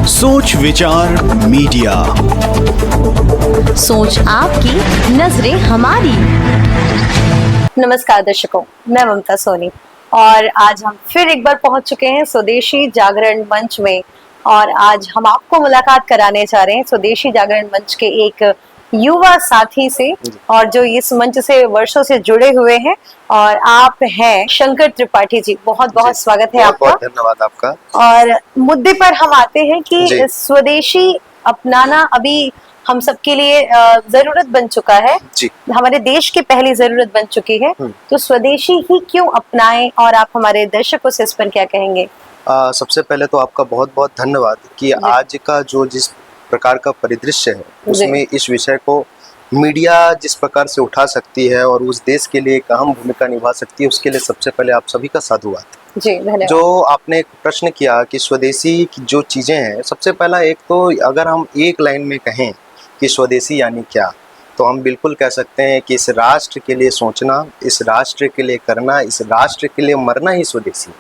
सोच विचार मीडिया, सोच आपकी, नजरें हमारी। नमस्कार दर्शकों, मैं ममता सोनी और आज हम फिर एक बार पहुंच चुके हैं स्वदेशी जागरण मंच में। और आज हम आपको मुलाकात कराने जा रहे हैं स्वदेशी जागरण मंच के एक युवा साथी से, और जो इस मंच से वर्षों से जुड़े हुए हैं। और आप हैं शंकर त्रिपाठी जी, बहुत बहुत स्वागत है आपका। बहुत धन्यवाद आपका। और मुद्दे पर हम आते हैं कि स्वदेशी अपनाना अभी हम सबके लिए जरूरत बन चुका है जी। हमारे देश की पहली जरूरत बन चुकी है। तो स्वदेशी ही क्यों अपनाएं, और आप हमारे दर्शकों से इस पर क्या कहेंगे? सबसे पहले तो आपका बहुत बहुत धन्यवाद कि आज का जो जिस प्रकार का परिदृश्य है उसमें इस विषय को मीडिया जिस प्रकार से उठा सकती है और उस देश के लिए एक अहम भूमिका निभा सकती है, उसके लिए सबसे पहले आप सभी का साधुवाद। जी, धन्यवाद। जो आपने एक प्रश्न किया कि स्वदेशी की जो चीज़ें हैं, सबसे पहला एक तो अगर हम एक लाइन में कहें कि स्वदेशी यानी क्या, तो हम बिल्कुल कह सकते हैं कि इस राष्ट्र के लिए सोचना, इस राष्ट्र के लिए करना, इस राष्ट्र के लिए मरना ही स्वदेशी।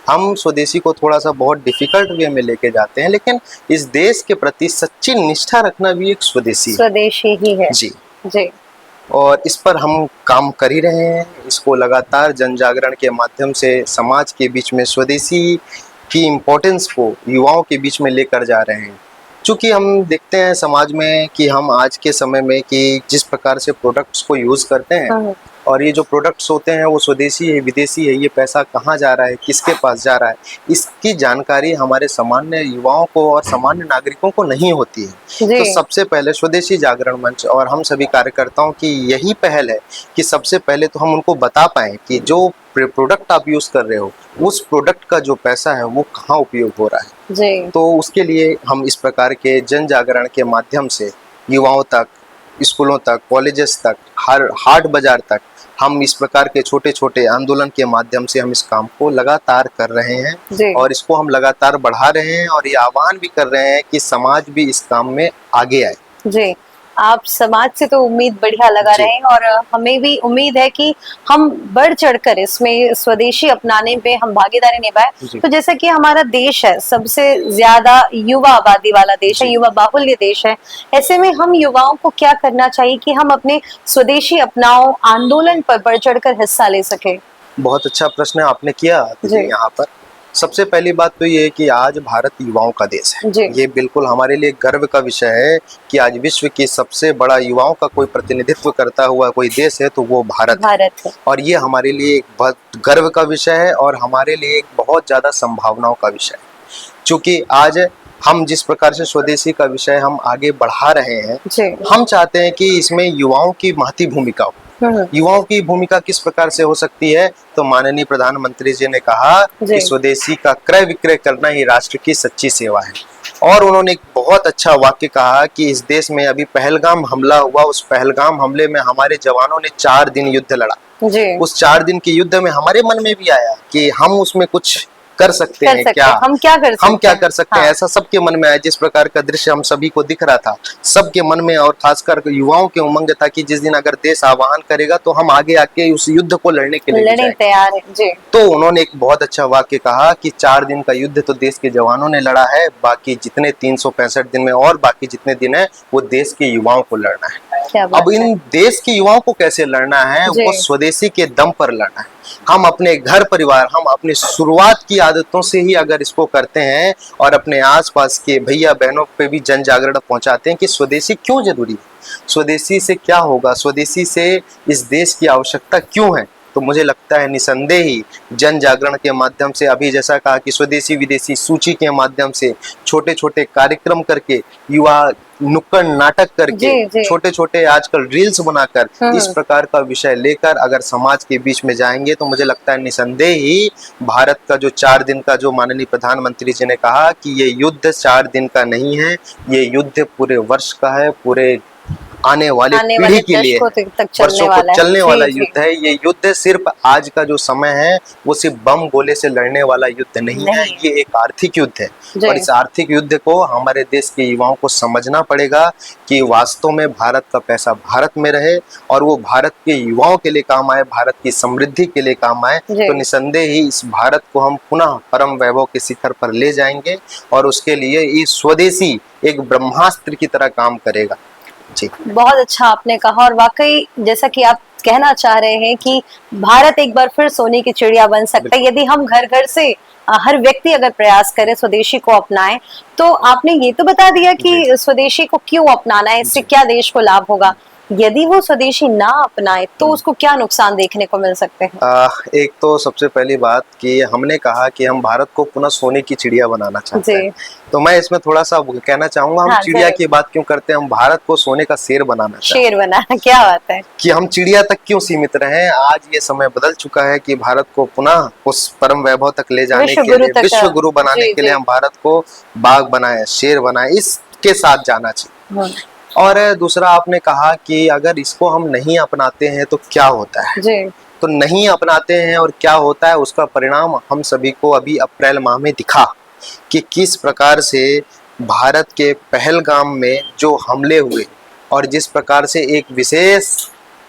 हम स्वदेशी को थोड़ा सा बहुत डिफिकल्ट वे में लेके जाते हैं, लेकिन इस देश के प्रति सच्ची निष्ठा रखना भी एक स्वदेशी ही है। जी जी। और इस पर हम काम कर ही रहे हैं। इसको लगातार जन जागरण के माध्यम से समाज के बीच में स्वदेशी की इम्पोर्टेंस को युवाओं के बीच में लेकर जा रहे हैं। चूँकि हम देखते हैं समाज में कि हम आज के समय में कि जिस प्रकार से प्रोडक्ट्स को यूज़ करते हैं, और ये जो प्रोडक्ट्स होते हैं वो स्वदेशी है, विदेशी है, ये पैसा कहाँ जा रहा है, किसके पास जा रहा है, इसकी जानकारी हमारे सामान्य युवाओं को और सामान्य नागरिकों को नहीं होती है। तो सबसे पहले स्वदेशी जागरण मंच और हम सभी कार्यकर्ताओं की यही पहल है कि सबसे पहले तो हम उनको बता पाएँ कि जो प्रोडक्ट आप यूज़ कर रहे हो, उस प्रोडक्ट का जो पैसा है वो कहाँ उपयोग हो रहा है। जी। तो उसके लिए हम इस प्रकार के जन जागरण के माध्यम से युवाओं तक, स्कूलों तक, कॉलेजेस तक, हर हाट बाजार तक हम इस प्रकार के छोटे छोटे आंदोलन के माध्यम से हम इस काम को लगातार कर रहे हैं और इसको हम लगातार बढ़ा रहे हैं और ये आह्वान भी कर रहे हैं कि समाज भी इस काम में आगे आए। जी। आप समाज से तो उम्मीद बढ़िया लगा रहे हैं और हमें भी उम्मीद है कि हम बढ़ चढ़कर इसमें स्वदेशी अपनाने पे हम भागीदारी निभाएं। तो जैसा कि हमारा देश है सबसे ज्यादा युवा आबादी वाला देश है, युवा बाहुल्य देश है, ऐसे में हम युवाओं को क्या करना चाहिए कि हम अपने स्वदेशी अपनाओ आंदोलन पर बढ़ चढ़कर हिस्सा ले सके? बहुत अच्छा प्रश्न आपने किया यहाँ पर। सबसे पहली बात तो ये है कि आज भारत युवाओं का देश है। ये बिल्कुल हमारे लिए गर्व का विषय है कि आज विश्व की सबसे बड़ा युवाओं का कोई प्रतिनिधित्व करता हुआ कोई देश है तो वो भारत है। और ये हमारे लिए एक बहुत गर्व का विषय है और हमारे लिए एक बहुत ज़्यादा संभावनाओं का विषय है। चूँकि आज हम जिस प्रकार से स्वदेशी का विषय हम आगे बढ़ा रहे हैं, हम चाहते हैं कि इसमें युवाओं की महती भूमिका हो। युवाओं की भूमिका किस प्रकार से हो सकती है, तो माननीय प्रधानमंत्री जी ने कहा कि स्वदेशी का क्रय विक्रय करना ही राष्ट्र की सच्ची सेवा है। और उन्होंने एक बहुत अच्छा वाक्य कहा कि इस देश में अभी पहलगाम हमला हुआ, उस पहलगाम हमले में हमारे जवानों ने 4 दिन युद्ध लड़ा। उस 4 दिन के युद्ध में हमारे मन में भी आया कि हम उसमें कुछ कर सकते हैं क्या, हम क्या कर सकते हैं। ऐसा सबके मन में आया। जिस प्रकार का दृश्य हम सभी को दिख रहा था, सबके मन में और खासकर युवाओं के उमंग था कि जिस दिन अगर देश आह्वान करेगा तो हम आगे आके उस युद्ध को लड़ने के लिए तैयार हैं। तो उन्होंने एक बहुत अच्छा वाक्य कहा कि 4 दिन का युद्ध तो देश के जवानों ने लड़ा है, बाकी जितने 365 दिन में और बाकी जितने दिन है वो देश के युवाओं को लड़ना है। अब इन देश के युवाओं को कैसे लड़ना है, वो स्वदेशी के दम पर लड़ना है। हम अपने घर परिवार, हम अपनी शुरुआत की आदतों से ही अगर इसको करते हैं और अपने आसपास के भैया बहनों पे भी जन जागरण पहुंचाते हैं कि स्वदेशी क्यों जरूरी है, स्वदेशी से क्या होगा, स्वदेशी से इस देश की आवश्यकता क्यों है, तो मुझे लगता है निसंदेह ही जन जागरण के माध्यम से, अभी जैसा कहा कि स्वदेशी विदेशी सूची के माध्यम से छोटे छोटे कार्यक्रम करके, युवा नुक्कड़ नाटक करके, छोटे छोटे आजकल रील्स बनाकर इस प्रकार का विषय लेकर अगर समाज के बीच में जाएंगे तो मुझे लगता है निसंदेह ही भारत का जो 4 दिन का जो माननीय प्रधानमंत्री जी ने कहा कि ये युद्ध 4 दिन का नहीं है, ये युद्ध पूरे वर्ष का है, पूरे आने वाले पीढ़ी के लिए वर्षों को चलने वाला युद्ध है। ये युद्ध सिर्फ आज का जो समय है वो सिर्फ बम गोले से लड़ने वाला युद्ध नहीं है, ये एक आर्थिक युद्ध है। और इस आर्थिक युद्ध को हमारे देश के युवाओं को समझना पड़ेगा कि वास्तव में भारत का पैसा भारत में रहे और वो भारत के युवाओं के लिए काम आए, भारत की समृद्धि के लिए काम आए। तो निसंदेह ही इस भारत को हम पुनः परम वैभव के शिखर पर ले जाएंगे और उसके लिए ये स्वदेशी एक ब्रह्मास्त्र की तरह काम करेगा। जी, बहुत अच्छा आपने कहा। और वाकई जैसा कि आप कहना चाह रहे हैं कि भारत एक बार फिर सोने की चिड़िया बन सकता है यदि हम घर घर से हर व्यक्ति अगर प्रयास करे स्वदेशी को अपनाए। तो आपने ये तो बता दिया कि स्वदेशी को क्यों अपनाना है, इससे क्या देश को लाभ होगा। यदि वो स्वदेशी ना अपनाए तो उसको क्या नुकसान देखने को मिल सकते हैं? एक तो सबसे पहली बात कि हमने कहा कि हम भारत को पुनः सोने की चिड़िया बनाना चाहते हैं, तो मैं इसमें थोड़ा सा कहना चाहूंगा, हम चिड़िया की बात क्यों करते हैं, हम भारत को सोने का शेर बनाना चाहते हैं। शेर बनाना, क्या बात है कि हम चिड़िया तक क्यों सीमित रहे। आज ये समय बदल चुका है कि भारत को पुनः उस परम वैभव तक ले जाने के लिए, विश्व गुरु बनाने के लिए हम भारत को बाघ बनाए, शेर बनाए, इसके साथ जाना चाहिए। और दूसरा आपने कहा कि अगर इसको हम नहीं अपनाते हैं तो क्या होता है जी। तो नहीं अपनाते हैं और क्या होता है उसका परिणाम हम सभी को अभी अप्रैल माह में दिखा कि किस प्रकार से भारत के पहलगाम में जो हमले हुए और जिस प्रकार से एक विशेष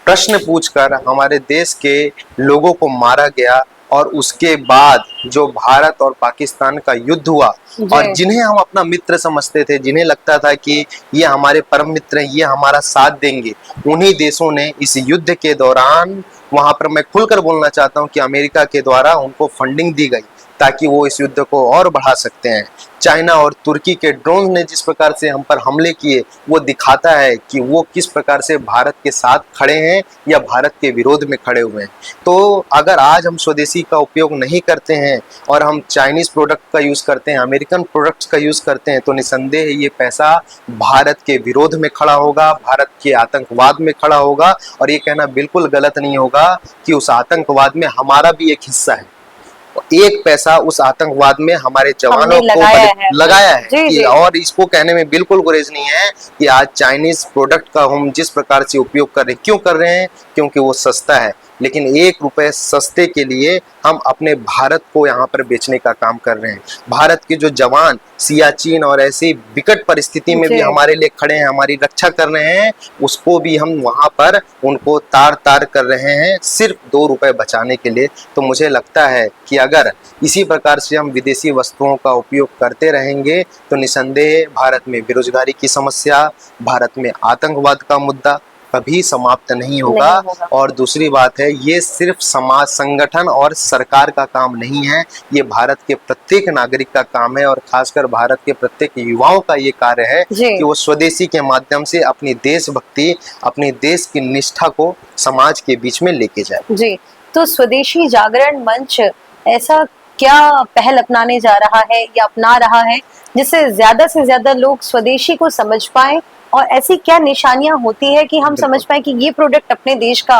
प्रश्न पूछकर हमारे देश के लोगों को मारा गया और उसके बाद जो भारत और पाकिस्तान का युद्ध हुआ और जिन्हें हम अपना मित्र समझते थे, जिन्हें लगता था कि ये हमारे परम मित्र हैं, ये हमारा साथ देंगे, उन्हीं देशों ने इस युद्ध के दौरान, वहां पर मैं खुलकर बोलना चाहता हूं कि अमेरिका के द्वारा उनको फंडिंग दी गई ताकि वो इस युद्ध को और बढ़ा सकते हैं। चाइना और तुर्की के ड्रोन ने जिस प्रकार से हम पर हमले किए वो दिखाता है कि वो किस प्रकार से भारत के साथ खड़े हैं या भारत के विरोध में खड़े हुए हैं। तो अगर आज हम स्वदेशी का उपयोग नहीं करते हैं और हम चाइनीज प्रोडक्ट का यूज़ करते हैं, अमेरिकन प्रोडक्ट्स का यूज़ करते हैं, तो निसंदेह ये पैसा भारत के विरोध में खड़ा होगा, भारत के आतंकवाद में खड़ा होगा। और ये कहना बिल्कुल गलत नहीं होगा कि उस आतंकवाद में हमारा भी एक हिस्सा है, एक पैसा उस आतंकवाद में हमारे जवानों को लगाया है जी, जी। और इसको कहने में बिल्कुल गुरेज नहीं है कि आज चाइनीज प्रोडक्ट का हम जिस प्रकार से उपयोग कर रहे हैं, क्यों कर रहे हैं, क्योंकि वो सस्ता है। लेकिन 1 रुपए सस्ते के लिए हम अपने भारत को यहाँ पर बेचने का काम कर रहे हैं। भारत के जो जवान सियाचिन और ऐसी विकट परिस्थिति में भी हमारे लिए खड़े हैं, हमारी रक्षा कर रहे हैं, उसको भी हम वहाँ पर उनको तार तार कर रहे हैं सिर्फ 2 रुपए बचाने के लिए। तो मुझे लगता है कि अगर इसी प्रकार से हम विदेशी वस्तुओं का उपयोग करते रहेंगे तो निसंदेह भारत में बेरोजगारी की समस्या, भारत में आतंकवाद का मुद्दा कभी समाप्त नहीं होगा। और दूसरी बात है, ये सिर्फ समाज संगठन और सरकार का काम नहीं है, ये भारत के प्रत्येक नागरिक का काम है और खासकर भारत के प्रत्येक युवाओं का ये कार्य है कि वो स्वदेशी के माध्यम से अपनी देशभक्ति, अपने देश की निष्ठा को समाज के बीच में लेके जाए जी। तो स्वदेशी जागरण मंच ऐसा क्या पहल अपनाने जा रहा है या अपना रहा है जिससे से ज्यादा लोग स्वदेशी को समझ पाए, और ऐसी क्या निशानियां होती है कि हम समझ पाए कि ये प्रोडक्ट अपने देश का,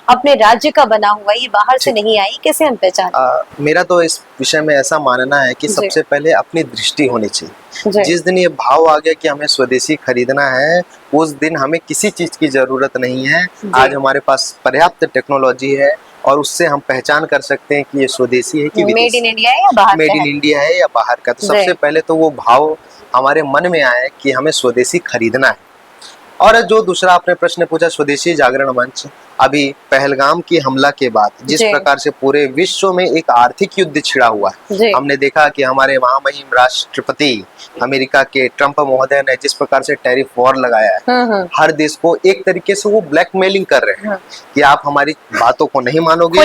अपने राज्य का बना हुआ, ये बाहर से नहीं आई, कैसे हम पहचाने? मेरा तो इस विषय में ऐसा मानना है कि सबसे पहले अपनी दृष्टि होनी चाहिए। जिस दिन ये भाव आ गया कि हमें स्वदेशी खरीदना है, उस दिन हमें किसी चीज की जरूरत नहीं है। आज हमारे पास पर्याप्त टेक्नोलॉजी है और उससे हम पहचान कर सकते हैं कि ये स्वदेशी है कि मेड इन इंडिया है या बाहर, मेड इन इंडिया है या बाहर का। तो सबसे पहले तो वो भाव हमारे मन में आए कि हमें स्वदेशी खरीदना है। और जो दूसरा आपने प्रश्न पूछा, स्वदेशी जागरण मंच, अभी पहलगाम की हमला के बाद जिस प्रकार से पूरे विश्व में एक आर्थिक युद्ध छिड़ा हुआ है, हमने देखा कि हमारे महामहिम राष्ट्रपति अमेरिका के ट्रंप महोदय ने जिस प्रकार से टैरिफ वॉर लगाया है, हर देश को एक तरीके से वो ब्लैकमेलिंग कर रहे हैं कि आप हमारी बातों को नहीं मानोगे,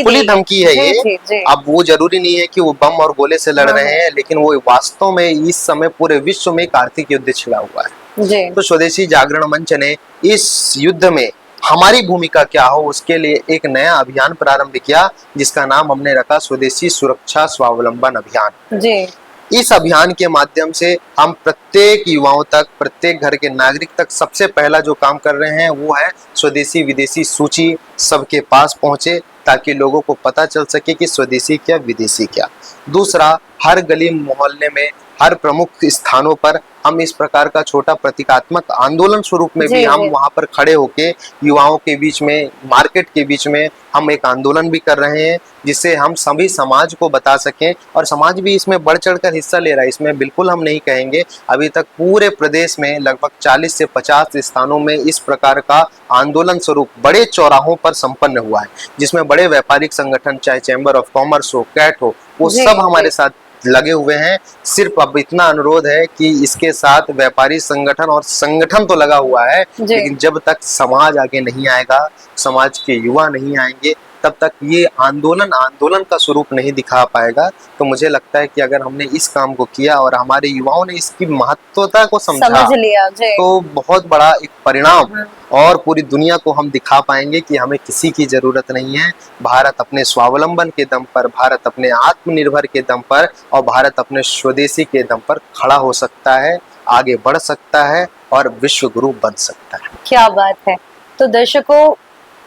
खुली धमकी है ये। अब वो जरूरी नहीं है कि वो बम और गोले से लड़ रहे हैं, लेकिन वो वास्तव में इस समय पूरे विश्व में एक आर्थिक युद्ध छिड़ा हुआ है। तो स्वदेशी जागरण मंच ने इस युद्ध में हमारी भूमिका क्या हो उसके लिए एक नया अभियान प्रारंभ किया, जिसका नाम हमने रखा स्वदेशी सुरक्षा स्वावलंबन अभियान जी। इस अभियान के माध्यम से हम प्रत्येक युवाओं तक, प्रत्येक घर के नागरिक तक सबसे पहला जो काम कर रहे हैं वो है स्वदेशी विदेशी सूची सबके पास पहुंचे, ताकि लोगों को पता चल सके कि स्वदेशी क्या, विदेशी क्या। दूसरा, हर गली मोहल्ले में, हर प्रमुख स्थानों पर हम इस प्रकार का छोटा प्रतीकात्मक आंदोलन स्वरूप में भी हम वहां पर खड़े होके युवाओं के बीच में, मार्केट के बीच में हम एक आंदोलन भी कर रहे हैं, जिससे हम सभी समाज को बता सकें और समाज भी इसमें बढ़ चढ़कर हिस्सा ले रहा है। इसमें बिल्कुल हम नहीं कहेंगे, अभी तक पूरे प्रदेश में लगभग 40 से 50 स्थानों में इस प्रकार का आंदोलन स्वरूप बड़े चौराहों पर संपन्न हुआ है, जिसमें बड़े व्यापारिक संगठन, चाहे चैम्बर ऑफ कॉमर्स हो, कैट हो, वो सब हमारे साथ लगे हुए हैं। सिर्फ अब इतना अनुरोध है कि इसके साथ व्यापारी संगठन और संगठन तो लगा हुआ है, लेकिन जब तक समाज आगे नहीं आएगा, समाज के युवा नहीं आएंगे, तब तक ये आंदोलन का स्वरूप नहीं दिखा पाएगा। तो मुझे लगता है कि अगर हमने इस काम को किया और हमारे युवाओं ने इसकी महत्वता को समझ लिया, तो बहुत बड़ा एक परिणाम और पूरी दुनिया को हम दिखा पाएंगे कि हमें किसी की जरूरत नहीं है। भारत अपने स्वावलंबन के दम पर, भारत अपने आत्मनिर्भर के दम पर और भारत अपने स्वदेशी के दम पर खड़ा हो सकता है, आगे बढ़ सकता है और विश्व गुरु बन सकता है। क्या बात है। तो दर्शकों,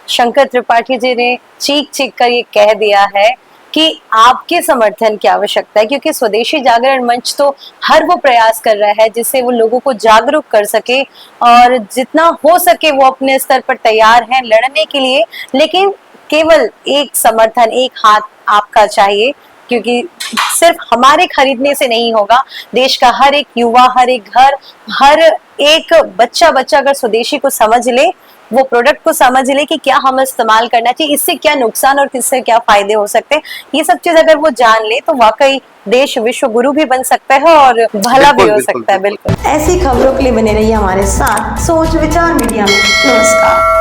शंकर त्रिपाठी जी ने चीख कर ये कह दिया है कि आपके समर्थन की आवश्यकता है, क्योंकि स्वदेशी जागरण मंच तो हर वो प्रयास कर रहा है जिससे वो लोगों को जागरूक कर सके और जितना हो सके वो अपने स्तर पर तैयार हैं लड़ने के लिए। लेकिन केवल एक समर्थन, एक हाथ आपका चाहिए, क्योंकि सिर्फ हमारे खरीदने से नहीं होगा। देश का हर एक युवा, हर एक घर, हर एक बच्चा अगर स्वदेशी को समझ ले, वो प्रोडक्ट को समझ ले कि क्या हमें इस्तेमाल करना चाहिए, इससे क्या नुकसान और इससे क्या फायदे हो सकते हैं, ये सब चीज अगर वो जान ले तो वाकई देश विश्व गुरु भी बन सकता है और भला भी हो सकता है। बिल्कुल। ऐसी खबरों के लिए बने रहिए हमारे साथ सोच विचार मीडिया में। नमस्कार।